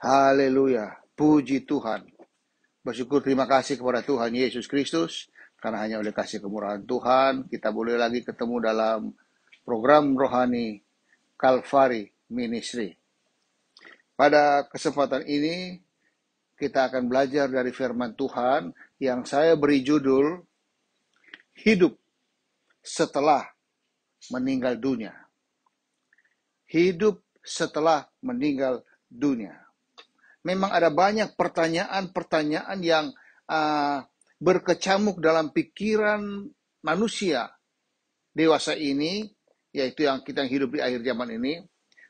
Haleluya. Puji Tuhan. Bersyukur terima kasih kepada Tuhan Yesus Kristus. Karena hanya oleh kasih kemurahan Tuhan, kita boleh lagi ketemu dalam program rohani Calvary Ministry. Pada kesempatan ini, kita akan belajar dari firman Tuhan yang saya beri judul, Hidup setelah meninggal dunia. Hidup setelah meninggal dunia. Memang ada banyak pertanyaan-pertanyaan yang berkecamuk dalam pikiran manusia dewasa ini, yaitu yang kita hidup di akhir zaman ini,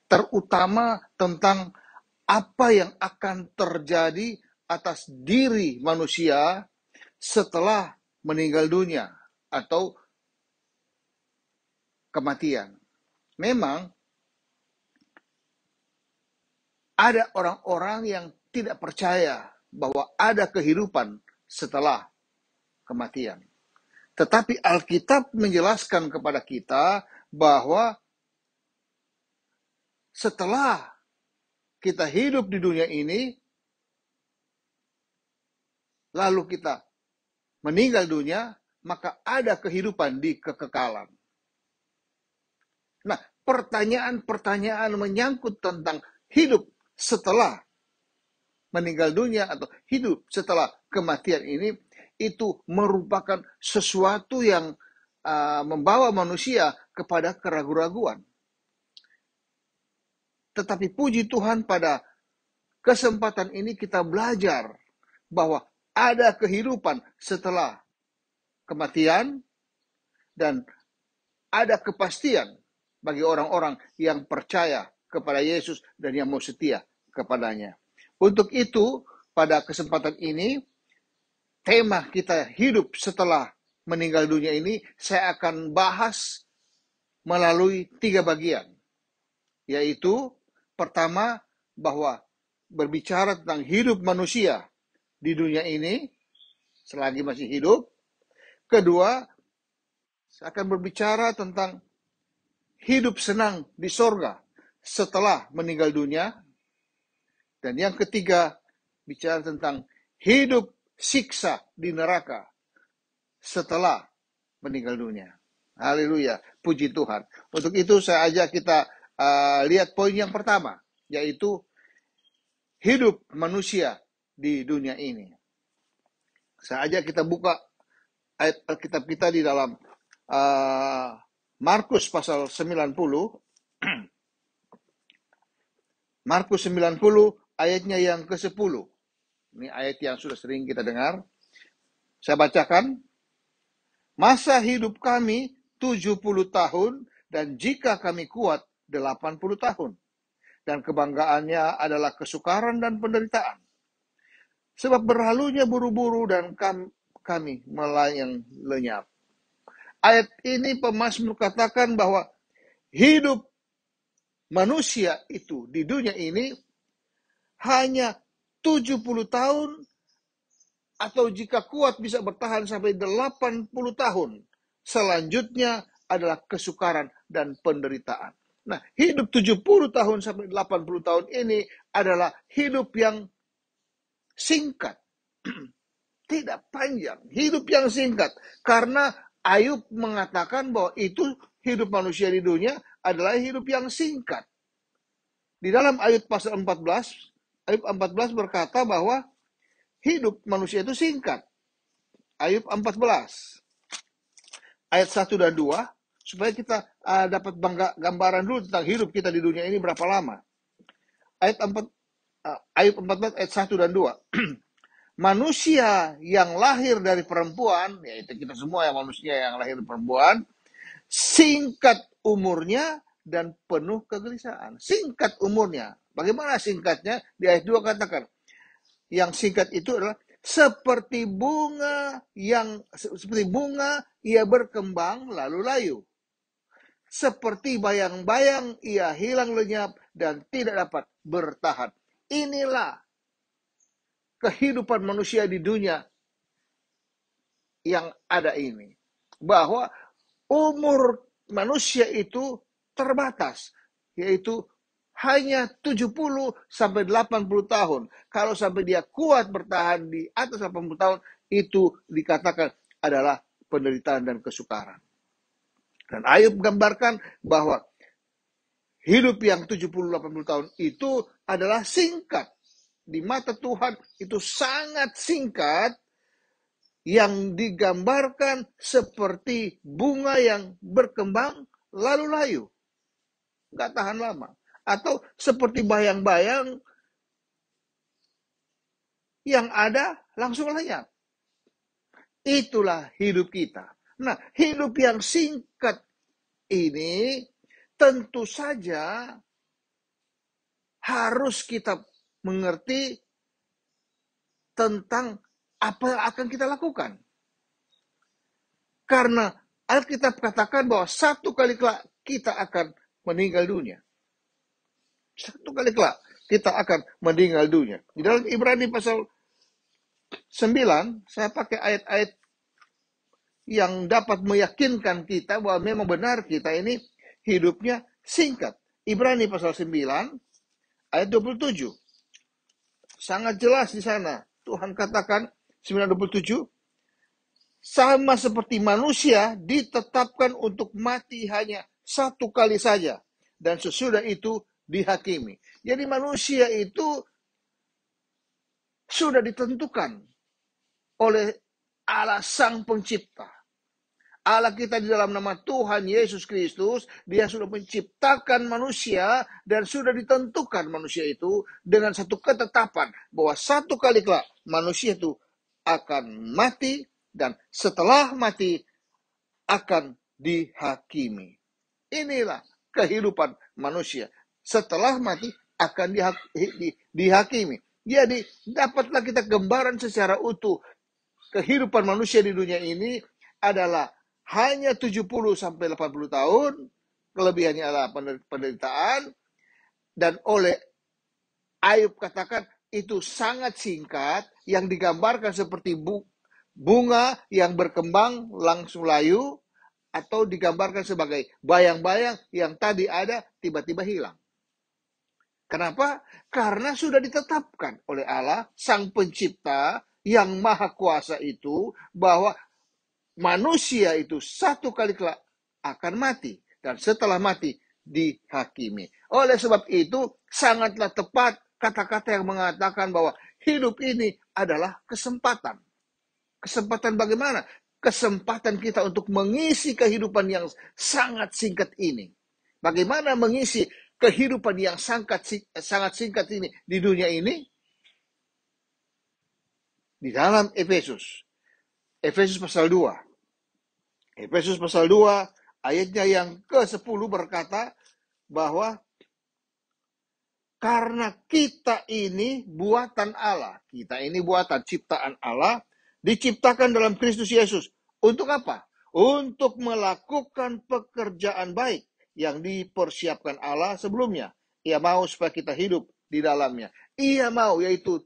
terutama tentang apa yang akan terjadi atas diri manusia setelah meninggal dunia atau kematian. Memang ada orang-orang yang tidak percaya bahwa ada kehidupan setelah kematian. Tetapi Alkitab menjelaskan kepada kita bahwa setelah kita hidup di dunia ini, lalu kita meninggal dunia, maka ada kehidupan di kekekalan. Nah, pertanyaan-pertanyaan menyangkut tentang hidup setelah meninggal dunia atau hidup setelah kematian ini, itu merupakan sesuatu yang membawa manusia kepada keraguan-raguan. Tetapi puji Tuhan, pada kesempatan ini kita belajar bahwa ada kehidupan setelah kematian dan ada kepastian bagi orang-orang yang percaya kepada Yesus dan yang mau setia kepadanya. Untuk itu, pada kesempatan ini, tema kita hidup setelah meninggal dunia ini, saya akan bahas melalui 3 bagian. Yaitu, pertama, bahwa berbicara tentang hidup manusia di dunia ini, selagi masih hidup. Kedua, saya akan berbicara tentang hidup senang di sorga setelah meninggal dunia. Dan yang ketiga, bicara tentang hidup siksa di neraka setelah meninggal dunia. Haleluya, puji Tuhan. Untuk itu saya ajak kita lihat poin yang pertama, yaitu hidup manusia di dunia ini. Saya ajak kita buka ayat Alkitab kita di dalam Markus pasal 90. Markus 90 ayatnya yang ke-10. Ini ayat yang sudah sering kita dengar. Saya bacakan. Masa hidup kami 70 tahun, dan jika kami kuat 80 tahun. Dan kebanggaannya adalah kesukaran dan penderitaan. Sebab berlalunya buru-buru dan kami melayang lenyap. Ayat ini pemazmur katakan bahwa hidup manusia itu di dunia ini hanya 70 tahun, atau jika kuat bisa bertahan sampai 80 tahun. Selanjutnya adalah kesukaran dan penderitaan. Nah, hidup 70 tahun sampai 80 tahun ini adalah hidup yang singkat. Tidak panjang, hidup yang singkat. Karena Ayub mengatakan bahwa itu hidup manusia di dunia adalah hidup yang singkat. Di dalam Ayub pasal 14, Ayub 14 berkata bahwa hidup manusia itu singkat. Ayub 14 ayat 1 dan 2, supaya kita dapat gambaran dulu tentang hidup kita di dunia ini berapa lama. Ayub 14 ayat 1 dan 2. Manusia yang lahir dari perempuan, yaitu kita semua yang manusia yang lahir dari perempuan, singkat umurnya dan penuh kegelisahan. Singkat umurnya. Bagaimana singkatnya? Di ayat 2 katakan, yang singkat itu adalah seperti bunga ia berkembang lalu layu. Seperti bayang-bayang ia hilang lenyap dan tidak dapat bertahan. Inilah kehidupan manusia di dunia yang ada ini. Bahwa umur manusia itu terbatas, yaitu hanya 70 sampai 80 tahun. Kalau sampai dia kuat bertahan di atas 80 tahun, itu dikatakan adalah penderitaan dan kesukaran. Dan Ayub menggambarkan bahwa hidup yang 70-80 tahun itu adalah singkat. Di mata Tuhan itu sangat singkat, yang digambarkan seperti bunga yang berkembang lalu layu. Nggak tahan lama. Atau seperti bayang-bayang yang ada langsung lenyap. Itulah hidup kita. Nah, hidup yang singkat ini tentu saja harus kita mengerti tentang apa yang akan kita lakukan. Karena Alkitab katakan bahwa satu kali kelak kita akan meninggal dunia. Satu kali kelak kita akan meninggal dunia. Di dalam Ibrani pasal 9, saya pakai ayat-ayat yang dapat meyakinkan kita bahwa memang benar kita ini hidupnya singkat. Ibrani pasal 9, ayat 27. Sangat jelas di sana. Tuhan katakan 9:27, sama seperti manusia ditetapkan untuk mati hanya satu kali saja, dan sesudah itu dihakimi. Jadi manusia itu sudah ditentukan oleh Allah Sang Pencipta. Allah kita di dalam nama Tuhan Yesus Kristus, dia sudah menciptakan manusia dan sudah ditentukan manusia itu dengan satu ketetapan bahwa satu kali kelak manusia itu akan mati dan setelah mati akan dihakimi. Inilah kehidupan manusia. Setelah mati akan dihakimi. Jadi dapatlah kita gambaran secara utuh kehidupan manusia di dunia ini adalah hanya 70 sampai 80 tahun, kelebihannya adalah penderitaan, dan oleh Ayub katakan itu sangat singkat, yang digambarkan seperti bunga yang berkembang langsung layu, atau digambarkan sebagai bayang-bayang yang tadi ada tiba-tiba hilang. Kenapa? Karena sudah ditetapkan oleh Allah, Sang Pencipta yang Maha Kuasa itu, bahwa manusia itu satu kali kelak akan mati, dan setelah mati dihakimi. Oleh sebab itu sangatlah tepat kata-kata yang mengatakan bahwa hidup ini adalah kesempatan. Kesempatan bagaimana? Kesempatan kita untuk mengisi kehidupan yang sangat singkat ini. Bagaimana mengisi kehidupan yang sangat singkat ini di dunia ini? Di dalam Efesus pasal 2. Efesus pasal 2 ayatnya yang ke-10 berkata bahwa karena kita ini buatan Allah. Kita ini buatan ciptaan Allah, diciptakan dalam Kristus Yesus. Untuk apa? Untuk melakukan pekerjaan baik yang dipersiapkan Allah sebelumnya. Ia mau supaya kita hidup di dalamnya. Ia mau, yaitu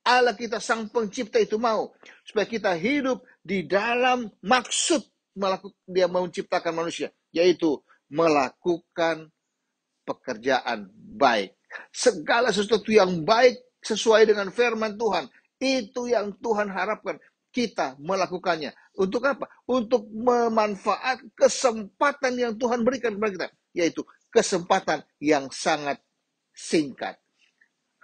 Allah kita Sang Pencipta itu mau supaya kita hidup di dalam maksud dia menciptakan manusia, yaitu melakukan pekerjaan baik. Segala sesuatu yang baik sesuai dengan firman Tuhan, itu yang Tuhan harapkan kita melakukannya. Untuk apa? Untuk memanfaat kesempatan yang Tuhan berikan kepada kita, yaitu kesempatan yang sangat singkat.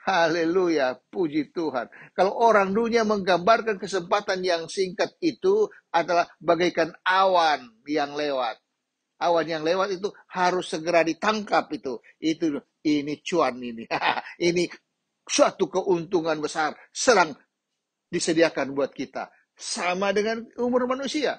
Haleluya, puji Tuhan. Kalau orang dunia menggambarkan kesempatan yang singkat itu adalah bagaikan awan yang lewat. Awan yang lewat itu harus segera ditangkap itu. Ini cuan ini. Ini suatu keuntungan besar sedang disediakan buat kita. Sama dengan umur manusia.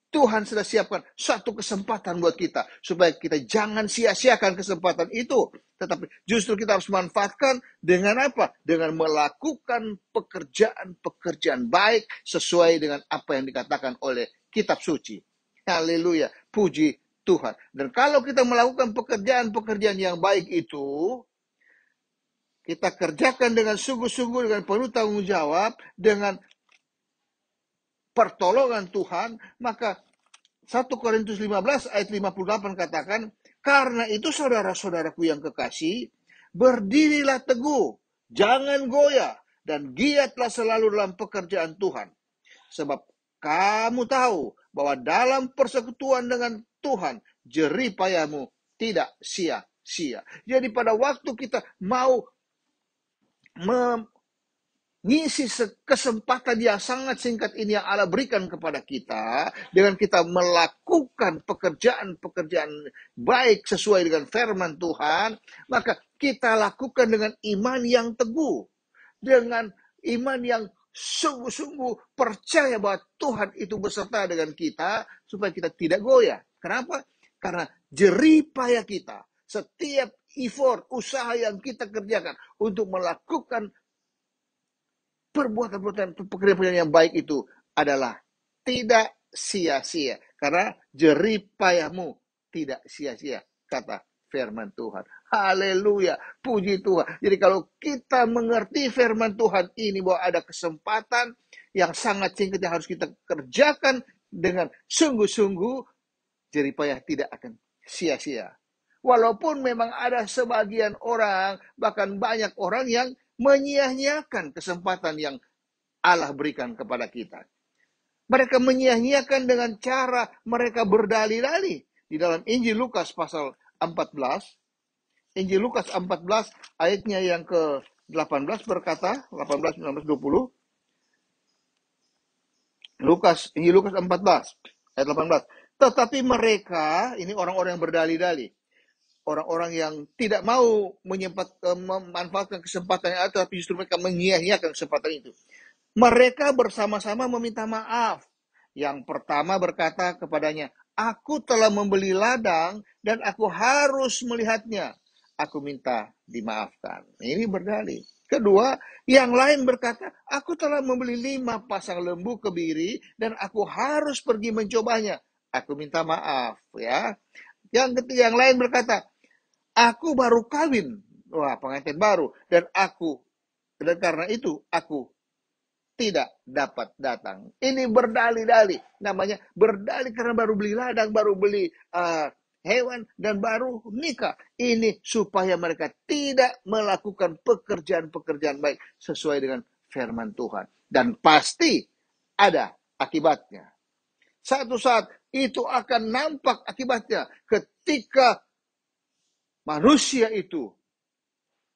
Tuhan sudah siapkan satu kesempatan buat kita supaya kita jangan sia-siakan kesempatan itu, tetapi justru kita harus manfaatkan dengan apa? Dengan melakukan pekerjaan-pekerjaan baik sesuai dengan apa yang dikatakan oleh kitab suci. Haleluya, puji Tuhan. Dan kalau kita melakukan pekerjaan-pekerjaan yang baik itu, kita kerjakan dengan sungguh-sungguh, dengan penuh tanggung jawab, dengan pertolongan Tuhan, maka 1 Korintus 15 ayat 58 katakan, Karena itu saudara-saudaraku yang kekasih, berdirilah teguh, jangan goyah, dan giatlah selalu dalam pekerjaan Tuhan. Sebab kamu tahu bahwa dalam persekutuan dengan Tuhan, jerih payahmu tidak sia-sia. Jadi pada waktu kita mau mengisi kesempatan yang sangat singkat ini yang Allah berikan kepada kita, dengan kita melakukan pekerjaan-pekerjaan baik sesuai dengan firman Tuhan, maka kita lakukan dengan iman yang teguh, dengan iman yang sungguh-sungguh percaya bahwa Tuhan itu beserta dengan kita, supaya kita tidak goyah. Kenapa? Karena jerih payah kita, setiap effort, usaha yang kita kerjakan untuk melakukan perbuatan-perbuatan pekerjaan yang baik itu adalah tidak sia-sia. Karena jerih payahmu tidak sia-sia, kata firman Tuhan. Haleluya, puji Tuhan. Jadi kalau kita mengerti firman Tuhan ini, bahwa ada kesempatan yang sangat singkat yang harus kita kerjakan dengan sungguh-sungguh, jerih payah tidak akan sia-sia. Walaupun memang ada sebagian orang, bahkan banyak orang yang menyia-nyiakan kesempatan yang Allah berikan kepada kita. Mereka menyia-nyiakan dengan cara mereka berdalih-dalih. Di dalam Injil Lukas pasal 14, Injil Lukas 14 ayatnya yang ke-18 berkata, 18, 19, 20. Injil Lukas 14 ayat 18. Tetapi mereka, ini orang-orang yang berdalih-dalih, orang-orang yang tidak mau memanfaatkan kesempatan yang ada, tapi justru mereka menyia-nyiakan kesempatan itu. Mereka bersama-sama meminta maaf. Yang pertama berkata kepadanya, aku telah membeli ladang dan aku harus melihatnya. Aku minta dimaafkan. Ini berdalih. Kedua, yang lain berkata, aku telah membeli 5 pasang lembu kebiri dan aku harus pergi mencobanya. Aku minta maaf, ya. Yang ketiga, yang lain berkata, aku baru kawin, pengantin baru, dan karena itu aku tidak dapat datang. Ini berdalih-dalih, namanya berdalih karena baru beli ladang, baru beli hewan, dan baru nikah. Ini supaya mereka tidak melakukan pekerjaan-pekerjaan baik sesuai dengan firman Tuhan. Dan pasti ada akibatnya. Satu saat itu akan nampak akibatnya ketika manusia itu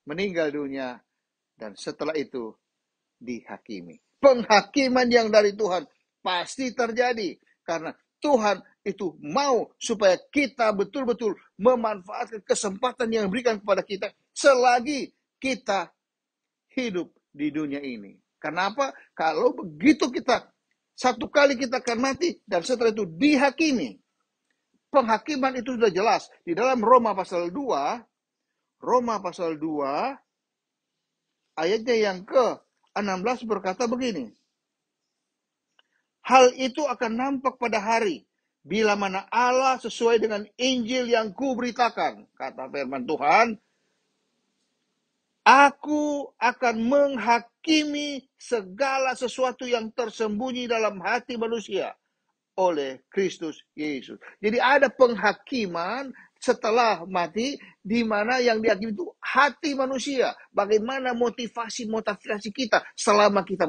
meninggal dunia dan setelah itu dihakimi. Penghakiman yang dari Tuhan pasti terjadi karena Tuhan itu mau supaya kita betul-betul memanfaatkan kesempatan yang diberikan kepada kita selagi kita hidup di dunia ini. Kenapa? Kalau begitu kita satu kali kita akan mati dan setelah itu dihakimi. Penghakiman itu sudah jelas di dalam Roma pasal 2 ayatnya yang ke-16 berkata begini. Hal itu akan nampak pada hari bila mana Allah sesuai dengan Injil yang kuberitakan, kata firman Tuhan, aku akan menghakimi segala sesuatu yang tersembunyi dalam hati manusia oleh Kristus Yesus. Jadi ada penghakiman setelah mati, di mana yang dihakimi itu hati manusia. Bagaimana motivasi kita selama kita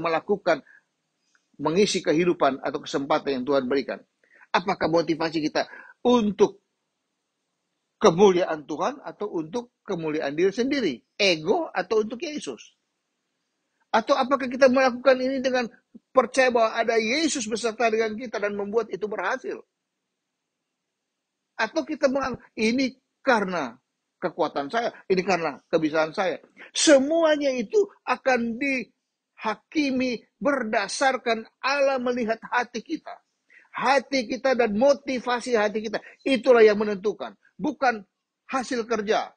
mengisi kehidupan atau kesempatan yang Tuhan berikan. Apakah motivasi kita untuk kemuliaan Tuhan atau untuk kemuliaan diri sendiri? Ego atau untuk Yesus? Atau apakah kita melakukan ini dengan percaya bahwa ada Yesus beserta dengan kita dan membuat itu berhasil? Atau kita menganggap ini karena kekuatan saya, ini karena kebiasaan saya. Semuanya itu akan dihakimi berdasarkan Allah melihat hati kita. Hati kita dan motivasi hati kita. Itulah yang menentukan. Bukan hasil kerja.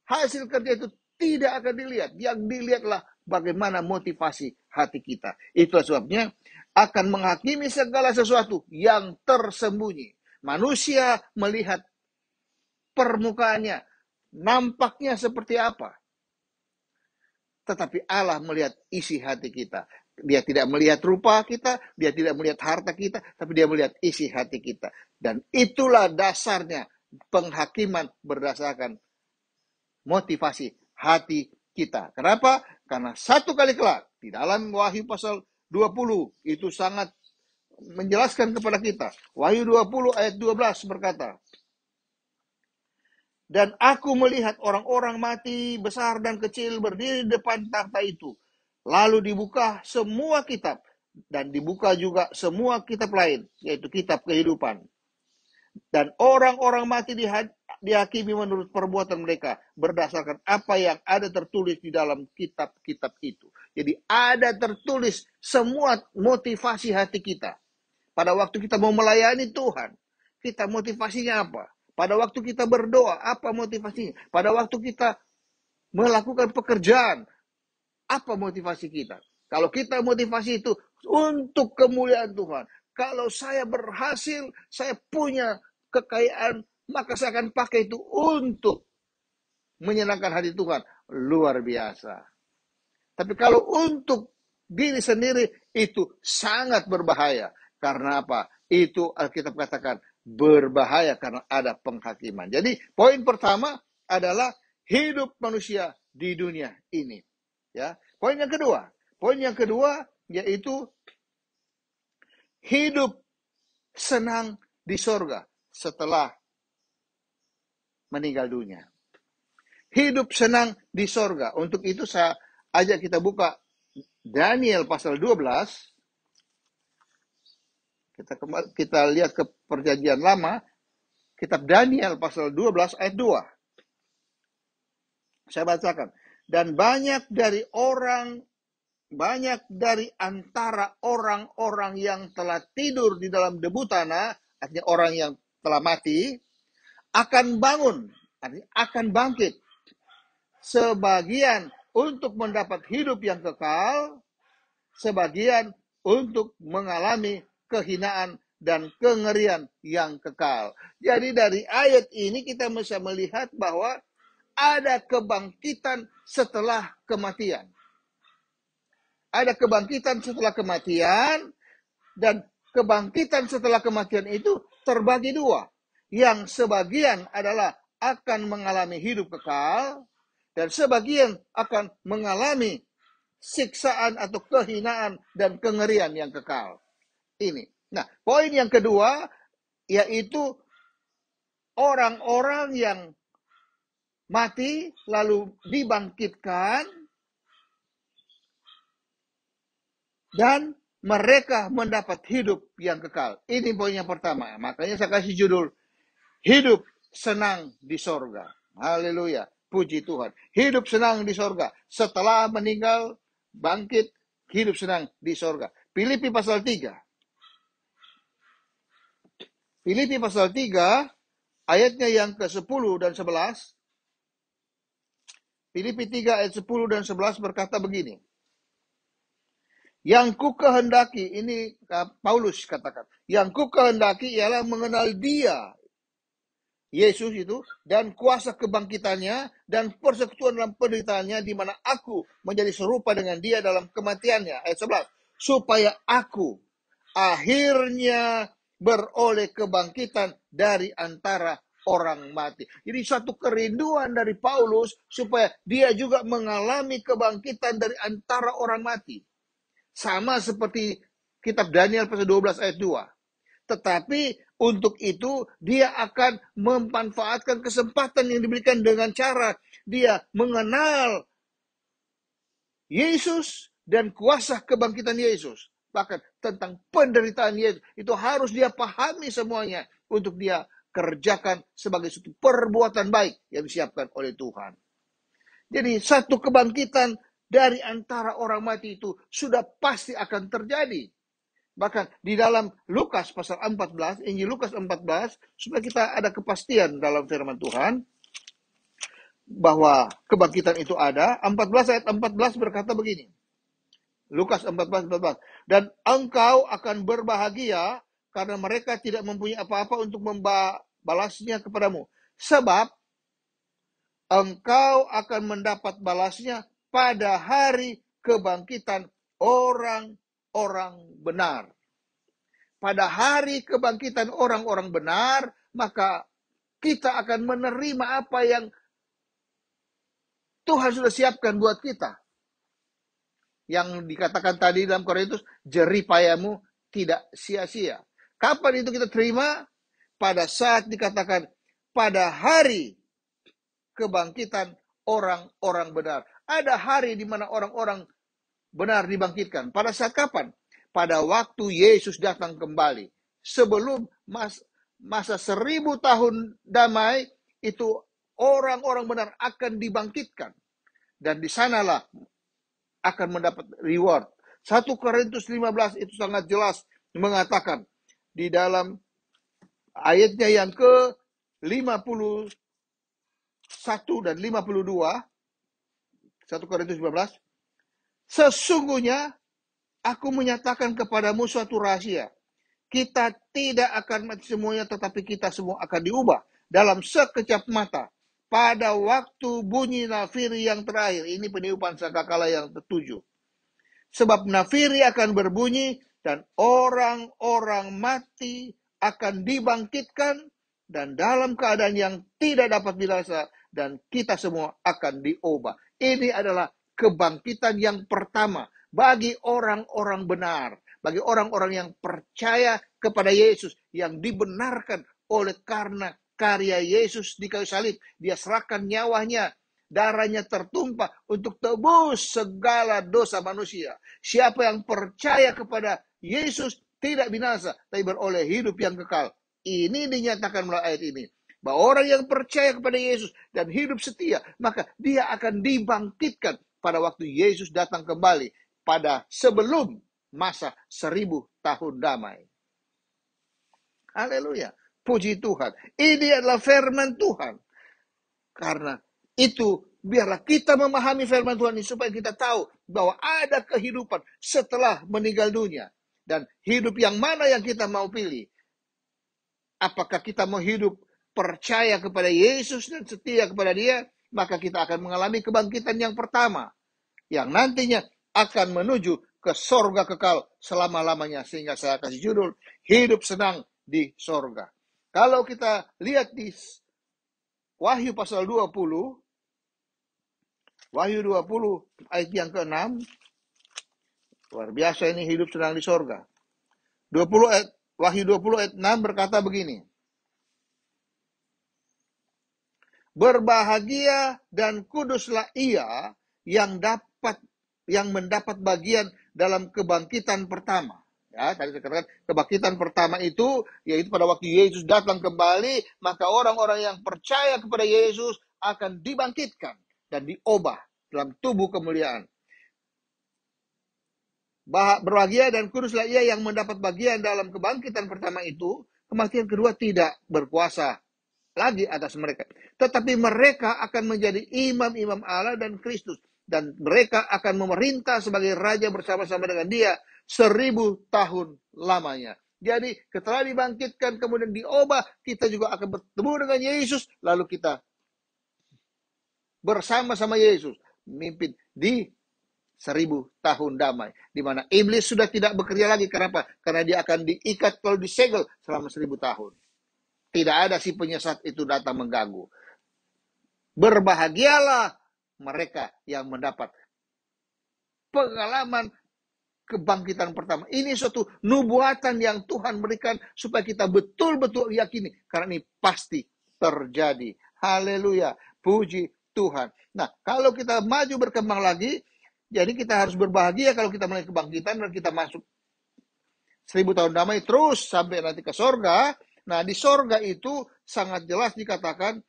Hasil kerja itu tidak akan dilihat. Yang dilihatlah bagaimana motivasi hati kita. Itulah sebabnya akan menghakimi segala sesuatu yang tersembunyi. Manusia melihat permukaannya, nampaknya seperti apa. Tetapi Allah melihat isi hati kita. Dia tidak melihat rupa kita, dia tidak melihat harta kita, tapi dia melihat isi hati kita. Dan itulah dasarnya penghakiman berdasarkan motivasi hati kita. Kenapa? Karena satu kali kelak di dalam Wahyu pasal 20 itu sangat menjelaskan kepada kita. Wahyu 20 ayat 12 berkata, dan aku melihat orang-orang mati besar dan kecil berdiri di depan takhta itu. Lalu dibuka semua kitab dan dibuka juga semua kitab lain, yaitu kitab kehidupan. Dan orang-orang mati dihakimi menurut perbuatan mereka berdasarkan apa yang ada tertulis di dalam kitab-kitab itu. Jadi ada tertulis semua motivasi hati kita. Pada waktu kita mau melayani Tuhan, kita motivasinya apa? Pada waktu kita berdoa, apa motivasinya? Pada waktu kita melakukan pekerjaan, apa motivasi kita? Kalau kita motivasi itu untuk kemuliaan Tuhan. Kalau saya berhasil, saya punya kekayaan, maka saya akan pakai itu untuk menyenangkan hati Tuhan. Luar biasa. Tapi kalau untuk diri sendiri, itu sangat berbahaya. Karena apa? Itu Alkitab katakan berbahaya karena ada penghakiman. Jadi poin pertama adalah hidup manusia di dunia ini. Ya, poin yang kedua yaitu hidup senang di sorga setelah meninggal dunia. Hidup senang di sorga. Untuk itu saya ajak kita buka Daniel pasal 12. Kita lihat ke perjanjian lama, kitab Daniel pasal 12 ayat 2. Saya bacakan. Dan banyak dari antara orang-orang yang telah tidur di dalam debu tanah, artinya orang yang telah mati, akan bangun, artinya akan bangkit. Sebagian untuk mendapat hidup yang kekal, sebagian untuk mengalami kehinaan dan kengerian yang kekal. Jadi dari ayat ini kita bisa melihat bahwa ada kebangkitan setelah kematian. Ada kebangkitan setelah kematian, dan kebangkitan setelah kematian itu terbagi dua. Yang sebagian adalah akan mengalami hidup kekal, dan sebagian akan mengalami siksaan atau kehinaan dan kengerian yang kekal. Ini. Nah, poin yang kedua yaitu orang-orang yang mati lalu dibangkitkan dan mereka mendapat hidup yang kekal. Ini poin yang pertama. Makanya saya kasih judul hidup senang di sorga. Haleluya. Puji Tuhan. Hidup senang di sorga. Setelah meninggal, bangkit, hidup senang di sorga. Filipi pasal 3. Filipi pasal 3, ayatnya yang ke-10 dan 11. Filipi 3 ayat 10 dan 11 berkata begini. Yang ku kehendaki, ini Paulus katakan, yang ku kehendaki ialah mengenal dia, Yesus itu, dan kuasa kebangkitannya, dan persekutuan dalam penderitaannya, di mana aku menjadi serupa dengan dia dalam kematiannya. Ayat 11. Supaya aku akhirnya beroleh kebangkitan dari antara orang mati. Jadi suatu kerinduan dari Paulus supaya dia juga mengalami kebangkitan dari antara orang mati. Sama seperti kitab Daniel pasal 12 ayat 2. Tetapi untuk itu dia akan memanfaatkan kesempatan yang diberikan dengan cara dia mengenal Yesus dan kuasa kebangkitan Yesus. Bahkan tentang penderitaan Yesus. Itu harus dia pahami semuanya untuk dia kerjakan sebagai suatu perbuatan baik yang disiapkan oleh Tuhan. Jadi satu kebangkitan dari antara orang mati itu sudah pasti akan terjadi. Bahkan di dalam Lukas pasal 14, Injil Lukas 14, supaya kita ada kepastian dalam firman Tuhan, bahwa kebangkitan itu ada. 14 ayat 14 berkata begini. Lukas 14. Dan engkau akan berbahagia karena mereka tidak mempunyai apa-apa untuk membalasnya kepadamu. Sebab engkau akan mendapat balasnya pada hari kebangkitan orang-orang benar. Pada hari kebangkitan orang-orang benar, maka kita akan menerima apa yang Tuhan sudah siapkan buat kita. Yang dikatakan tadi dalam Korintus, jerih payamu tidak sia-sia. Kapan itu kita terima? Pada saat dikatakan, pada hari kebangkitan orang-orang benar. Ada hari di mana orang-orang benar dibangkitkan. Pada saat kapan? Pada waktu Yesus datang kembali. Sebelum masa 1000 tahun damai, itu orang-orang benar akan dibangkitkan. Dan di sanalah akan mendapat reward. 1 Korintus 15 itu sangat jelas mengatakan di dalam ayatnya yang ke 51 dan 52, 1 Korintus 15, sesungguhnya aku menyatakan kepadamu suatu rahasia. Kita tidak akan mati semuanya, tetapi kita semua akan diubah dalam sekejap mata. Pada waktu bunyi nafiri yang terakhir, ini peniupan sangkakala yang ketujuh. Sebab nafiri akan berbunyi dan orang-orang mati akan dibangkitkan dan dalam keadaan yang tidak dapat dirasa dan kita semua akan diubah. Ini adalah kebangkitan yang pertama bagi orang-orang benar, bagi orang-orang yang percaya kepada Yesus, yang dibenarkan oleh karena karya Yesus di kayu salib. Dia serahkan nyawanya, darahnya tertumpah untuk tebus segala dosa manusia. Siapa yang percaya kepada Yesus tidak binasa, tapi beroleh hidup yang kekal. Ini dinyatakan melalui ayat ini. Bahwa orang yang percaya kepada Yesus dan hidup setia, maka dia akan dibangkitkan pada waktu Yesus datang kembali pada sebelum masa 1000 tahun damai. Haleluya. Puji Tuhan. Ini adalah firman Tuhan. Karena itu, biarlah kita memahami firman Tuhan ini supaya kita tahu bahwa ada kehidupan setelah meninggal dunia. Dan hidup yang mana yang kita mau pilih? Apakah kita mau hidup percaya kepada Yesus dan setia kepada Dia? Maka kita akan mengalami kebangkitan yang pertama. Yang nantinya akan menuju ke sorga kekal selama-lamanya. Sehingga saya kasih judul, hidup senang di sorga. Kalau kita lihat di Wahyu pasal 20, Wahyu 20 ayat yang ke-6, luar biasa ini hidup senang di sorga. 20 ayat, Wahyu 20 ayat 6 berkata begini, berbahagia dan kuduslah ia yang mendapat bagian dalam kebangkitan pertama. Ya, tadi saya katakan kebangkitan pertama itu yaitu pada waktu Yesus datang kembali, maka orang-orang yang percaya kepada Yesus akan dibangkitkan dan diubah dalam tubuh kemuliaan. Berbahagia dan kuduslah ia yang mendapat bagian dalam kebangkitan pertama itu, kematian kedua tidak berkuasa lagi atas mereka. Tetapi mereka akan menjadi imam-imam Allah dan Kristus. Dan mereka akan memerintah sebagai raja bersama-sama dengan Dia 1000 tahun lamanya. Jadi setelah dibangkitkan kemudian diubah, kita juga akan bertemu dengan Yesus. Lalu kita bersama-sama Yesus memimpin di 1000 tahun damai. Di mana iblis sudah tidak bekerja lagi. Kenapa? Karena dia akan diikat lalu disegel selama 1000 tahun. Tidak ada si penyesat itu datang mengganggu. Berbahagialah mereka yang mendapat pengalaman kebangkitan pertama. Ini suatu nubuatan yang Tuhan berikan supaya kita betul-betul yakini. Karena ini pasti terjadi. Haleluya. Puji Tuhan. Nah, kalau kita maju berkembang lagi, jadi kita harus berbahagia kalau kita mulai kebangkitan dan kita masuk 1000 tahun damai terus sampai nanti ke sorga. Nah, di sorga itu sangat jelas dikatakan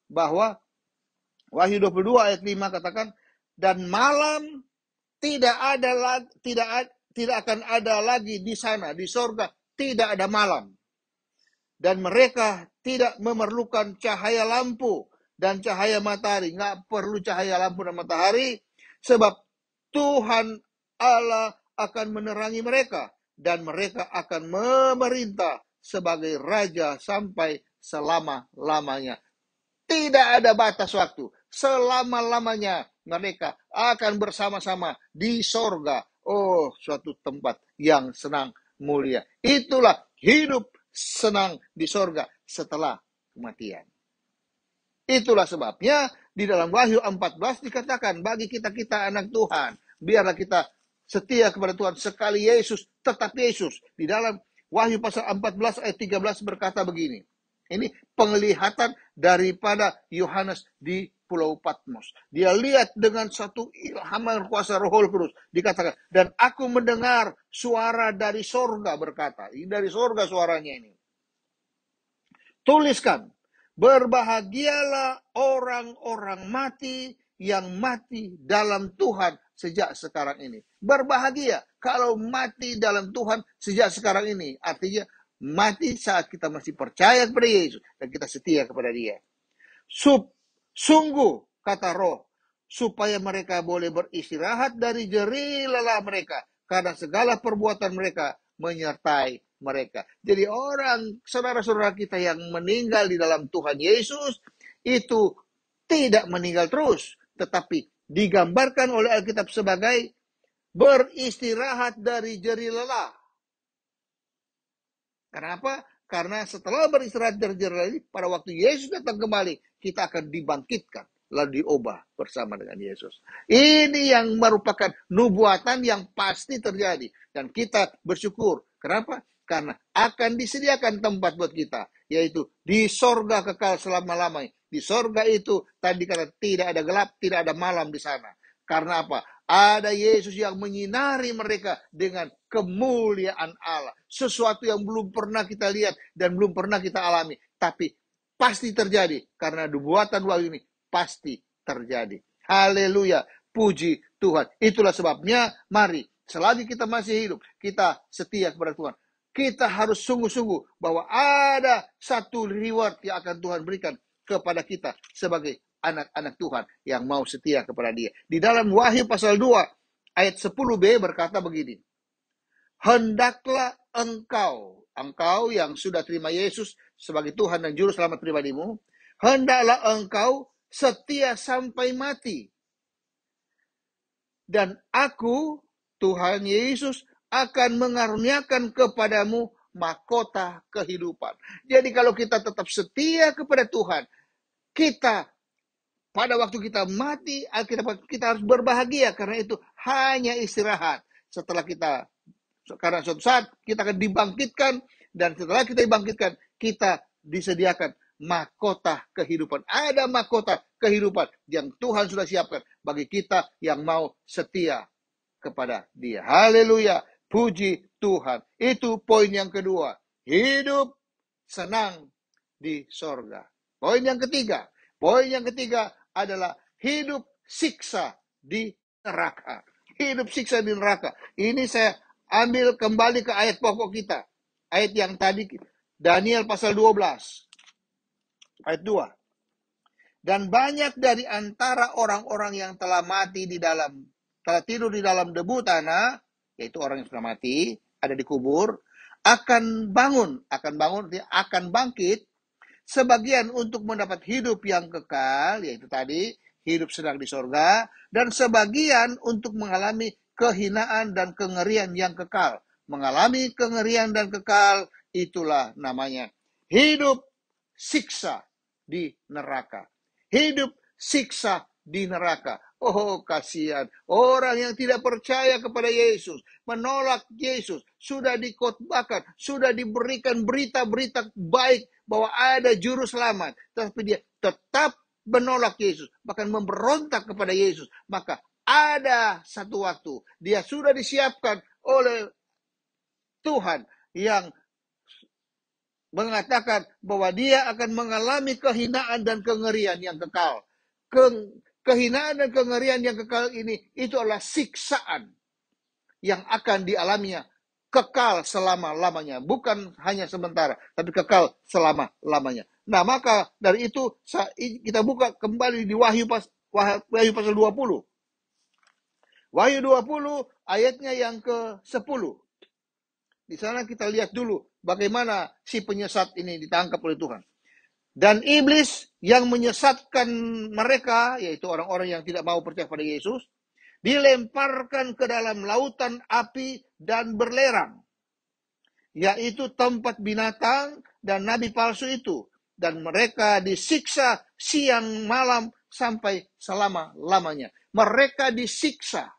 bahwa Wahyu 22 ayat 5 katakan, dan malam tidak akan ada lagi di sana, di sorga tidak ada malam. Dan mereka tidak memerlukan cahaya lampu dan cahaya matahari. Nggak perlu cahaya lampu dan matahari, sebab Tuhan Allah akan menerangi mereka. Dan mereka akan memerintah sebagai raja sampai selama-lamanya. Tidak ada batas waktu. Selama-lamanya mereka akan bersama-sama di sorga. Oh, suatu tempat yang senang, mulia. Itulah hidup senang di sorga setelah kematian. Itulah sebabnya di dalam Wahyu 14 dikatakan, bagi kita-kita anak Tuhan, biarlah kita setia kepada Tuhan sekali Yesus, tetap Yesus. Di dalam Wahyu pasal 14 ayat 13 berkata begini. Ini penglihatan daripada Yohanes di Pulau Patmos. Dia lihat dengan satu ilham kuasa Roh Kudus. Dikatakan, dan aku mendengar suara dari sorga berkata. Dari sorga suaranya ini. Tuliskan, berbahagialah orang-orang mati yang mati dalam Tuhan sejak sekarang ini. Berbahagia kalau mati dalam Tuhan sejak sekarang ini. Artinya mati saat kita masih percaya kepada Yesus dan kita setia kepada Dia. Sungguh, kata Roh, supaya mereka boleh beristirahat dari jerih lelah mereka, karena segala perbuatan mereka menyertai mereka. Jadi orang, saudara-saudara kita yang meninggal di dalam Tuhan Yesus, itu tidak meninggal terus, tetapi digambarkan oleh Alkitab sebagai beristirahat dari jerih lelah. Kenapa? Karena setelah beristirahat dari jerih lelah, pada waktu Yesus datang kembali, kita akan dibangkitkan, lalu diubah bersama dengan Yesus. Ini yang merupakan nubuatan yang pasti terjadi. Dan kita bersyukur. Kenapa? Karena akan disediakan tempat buat kita, yaitu di sorga kekal selama-lamanya. Di sorga itu tadi kata tidak ada gelap, tidak ada malam di sana. Karena apa? Ada Yesus yang menyinari mereka dengan kemuliaan Allah. Sesuatu yang belum pernah kita lihat dan belum pernah kita alami. Tapi pasti terjadi. Karena nubuatan Wahyu ini pasti terjadi. Haleluya. Puji Tuhan. Itulah sebabnya mari selagi kita masih hidup, kita setia kepada Tuhan. Kita harus sungguh-sungguh bahwa ada satu reward yang akan Tuhan berikan kepada kita sebagai anak-anak Tuhan yang mau setia kepada Dia. Di dalam Wahyu pasal 2 ayat 10b berkata begini. Hendaklah engkau yang sudah terima Yesus sebagai Tuhan dan Juru Selamat pribadimu, hendaklah engkau setia sampai mati. Dan aku, Tuhan Yesus, akan mengaruniakan kepadamu mahkota kehidupan. Jadi kalau kita tetap setia kepada Tuhan, kita pada waktu kita mati, kita harus berbahagia karena itu hanya istirahat. Karena suatu saat kita akan dibangkitkan, dan setelah kita dibangkitkan, kita disediakan mahkota kehidupan. Ada mahkota kehidupan yang Tuhan sudah siapkan bagi kita yang mau setia kepada Dia. Haleluya, puji Tuhan. Itu poin yang kedua. Hidup senang di sorga. Poin yang ketiga adalah hidup siksa di neraka. Hidup siksa di neraka. Ini saya ambil kembali ke ayat pokok kita. Ayat yang tadi, Daniel pasal 12. Ayat 2. Dan banyak dari antara orang-orang yang telah tidur di dalam debu tanah, yaitu orang yang sudah mati, ada di kubur, akan bangkit, sebagian untuk mendapat hidup yang kekal, yaitu tadi, hidup senang di sorga, dan sebagian untuk mengalami kehinaan dan kengerian yang kekal. Mengalami kengerian dan kekal, itulah namanya hidup siksa di neraka. Hidup siksa di neraka. Oh, kasihan. Orang yang tidak percaya kepada Yesus, menolak Yesus, sudah dikotbahkan, sudah diberikan berita-berita baik bahwa ada juru selamat, tapi dia tetap menolak Yesus, bahkan memberontak kepada Yesus. Maka ada satu waktu dia sudah disiapkan oleh Tuhan yang mengatakan bahwa dia akan mengalami kehinaan dan kengerian yang kekal. Kehinaan dan kengerian yang kekal ini, itu adalah siksaan yang akan dialaminya kekal selama-lamanya. Bukan hanya sementara, tapi kekal selama-lamanya. Nah, maka dari itu kita buka kembali di Wahyu pasal 20. Wahyu 20 ayatnya yang ke-10. Di sana kita lihat dulu bagaimana si penyesat ini ditangkap oleh Tuhan. Dan iblis yang menyesatkan mereka, yaitu orang-orang yang tidak mau percaya pada Yesus, dilemparkan ke dalam lautan api dan berlerang, yaitu tempat binatang dan nabi palsu itu. dan mereka disiksa siang malam sampai selama-lamanya. Mereka disiksa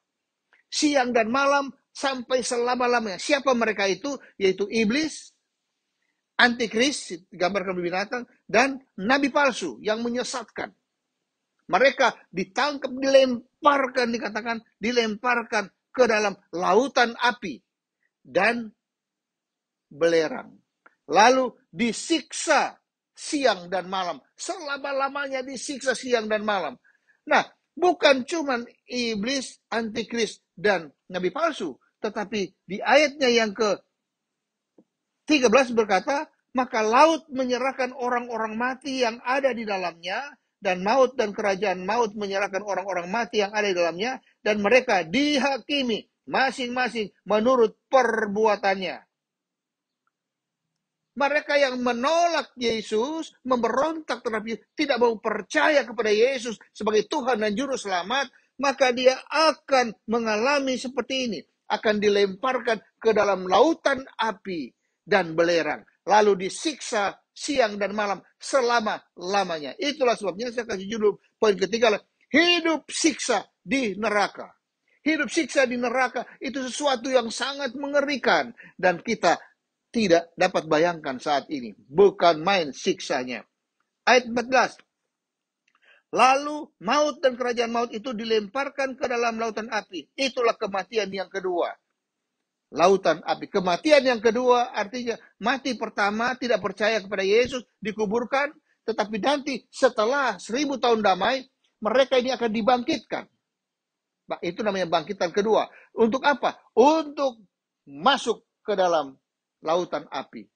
siang dan malam sampai selama-lamanya. Siapa mereka itu? Yaitu iblis, antikris, gambarkan binatang, dan nabi palsu yang menyesatkan. Mereka ditangkap, dilemparkan ke dalam lautan api dan belerang. Lalu disiksa siang dan malam. Selama-lamanya disiksa siang dan malam. Nah, bukan cuma iblis, antikris, dan nabi palsu. Tetapi di ayatnya yang ke-13 berkata, maka laut menyerahkan orang-orang mati yang ada di dalamnya, dan maut dan kerajaan maut menyerahkan orang-orang mati yang ada di dalamnya, dan mereka dihakimi masing-masing menurut perbuatannya. Mereka yang menolak Yesus, memberontak terhadap Yesus, tidak mau percaya kepada Yesus sebagai Tuhan dan Juru Selamat, maka dia akan mengalami seperti ini. Akan dilemparkan ke dalam lautan api dan belerang. Lalu disiksa siang dan malam selama-lamanya. Itulah sebabnya saya kasih judul poin ketiga, hidup siksa di neraka. Hidup siksa di neraka itu sesuatu yang sangat mengerikan. Dan kita tidak dapat bayangkan saat ini. Bukan main siksanya. Ayat 14. Lalu maut dan kerajaan maut itu dilemparkan ke dalam lautan api. Itulah kematian yang kedua. Lautan api. Kematian yang kedua artinya mati pertama tidak percaya kepada Yesus, dikuburkan. Tetapi nanti setelah 1000 tahun damai, mereka ini akan dibangkitkan. Itu namanya bangkitan kedua. Untuk apa? Untuk masuk ke dalam lautan api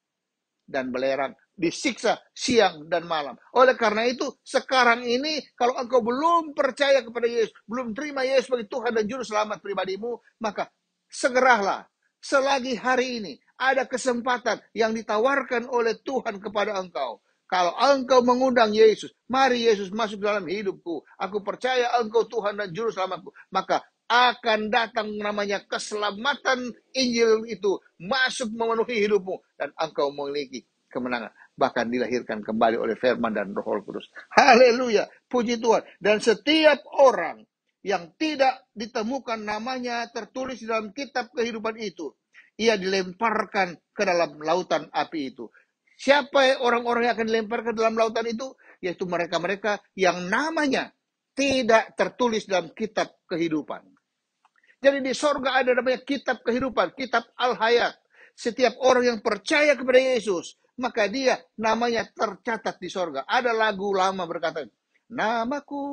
dan belerang, disiksa siang dan malam. Oleh karena itu, sekarang ini kalau engkau belum percaya kepada Yesus, belum terima Yesus sebagai Tuhan dan Juru Selamat pribadimu, maka segeralah. Selagi hari ini ada kesempatan yang ditawarkan oleh Tuhan kepada engkau. Kalau engkau mengundang Yesus, mari Yesus masuk dalam hidupku. Aku percaya engkau Tuhan dan Juru Selamatku. Maka akan datang namanya keselamatan Injil itu masuk memenuhi hidupmu dan engkau memiliki kemenangan, bahkan dilahirkan kembali oleh firman dan Roh Kudus. Haleluya, puji Tuhan. Dan setiap orang yang tidak ditemukan namanya tertulis di dalam kitab kehidupan itu, ia dilemparkan ke dalam lautan api itu. Siapa orang-orang yang akan dilemparkan ke dalam lautan itu? Yaitu mereka-mereka yang namanya tidak tertulis dalam kitab kehidupan. Jadi di sorga ada namanya kitab kehidupan, kitab Al-Hayat. Setiap orang yang percaya kepada Yesus, maka dia namanya tercatat di sorga. Ada lagu lama berkata, namaku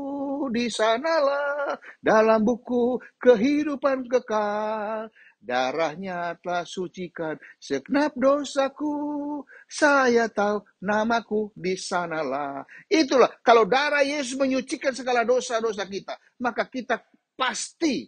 di sanalah dalam buku kehidupan kekal. Darahnya telah sucikan segenap dosaku. Saya tahu namaku di sanalah. Itulah, kalau darah Yesus menyucikan segala dosa-dosa kita, maka kita pasti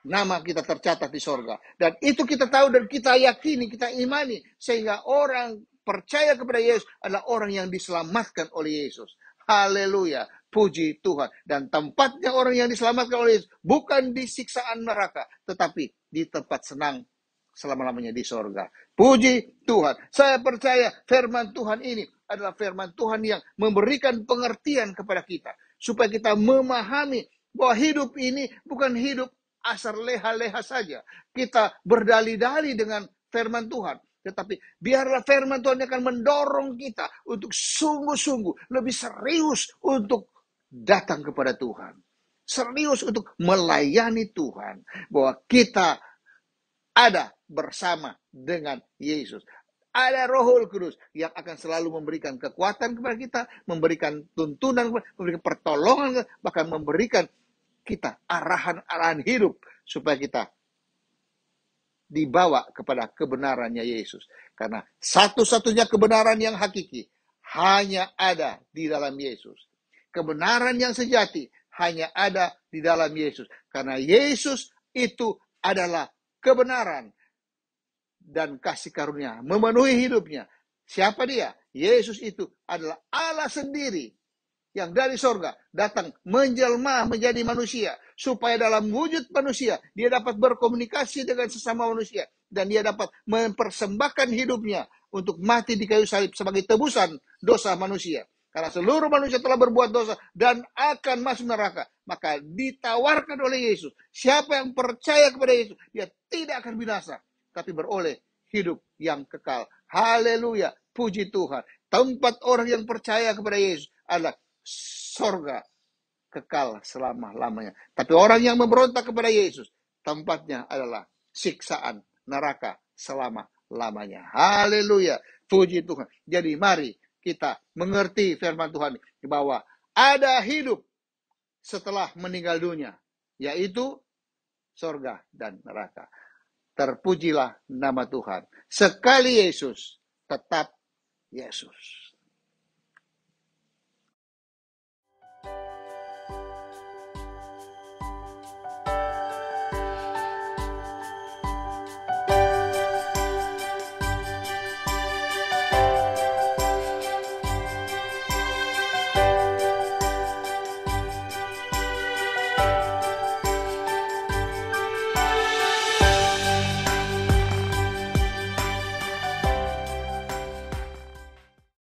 nama kita tercatat di sorga. Dan itu kita tahu dan kita yakini, kita imani. Sehingga orang percaya kepada Yesus adalah orang yang diselamatkan oleh Yesus. Haleluya. Puji Tuhan. Dan tempatnya orang yang diselamatkan oleh Yesus bukan di siksaan neraka, tetapi di tempat senang selama-lamanya di sorga. Puji Tuhan. Saya percaya firman Tuhan ini adalah firman Tuhan yang memberikan pengertian kepada kita. Supaya kita memahami bahwa hidup ini bukan hidup asal leha-leha saja. Kita berdalih-dalih dengan firman Tuhan. Tetapi biarlah firman Tuhan akan mendorong kita untuk sungguh-sungguh lebih serius untuk datang kepada Tuhan. Serius untuk melayani Tuhan. Bahwa kita ada bersama dengan Yesus. Ada Roh Kudus yang akan selalu memberikan kekuatan kepada kita, memberikan tuntunan, memberikan pertolongan, bahkan memberikan kita arahan-arahan hidup supaya kita dibawa kepada kebenarannya Yesus. Karena satu-satunya kebenaran yang hakiki hanya ada di dalam Yesus. Kebenaran yang sejati hanya ada di dalam Yesus. Karena Yesus itu adalah kebenaran dan kasih karunia memenuhi hidupnya. Siapa dia? Yesus itu adalah Allah sendiri yang dari sorga datang menjelma menjadi manusia, supaya dalam wujud manusia dia dapat berkomunikasi dengan sesama manusia, dan dia dapat mempersembahkan hidupnya untuk mati di kayu salib sebagai tebusan dosa manusia. Karena seluruh manusia telah berbuat dosa dan akan masuk neraka. Maka ditawarkan oleh Yesus, siapa yang percaya kepada Yesus, dia tidak akan binasa, tapi beroleh hidup yang kekal. Haleluya, puji Tuhan. Tempat orang yang percaya kepada Yesus adalah sorga kekal selama-lamanya. Tapi orang yang memberontak kepada Yesus, tempatnya adalah siksaan neraka selama-lamanya. Haleluya, puji Tuhan. Jadi mari kita mengerti firman Tuhan bahwa ada hidup setelah meninggal dunia, yaitu sorga dan neraka. Terpujilah nama Tuhan. Sekali Yesus, tetap Yesus.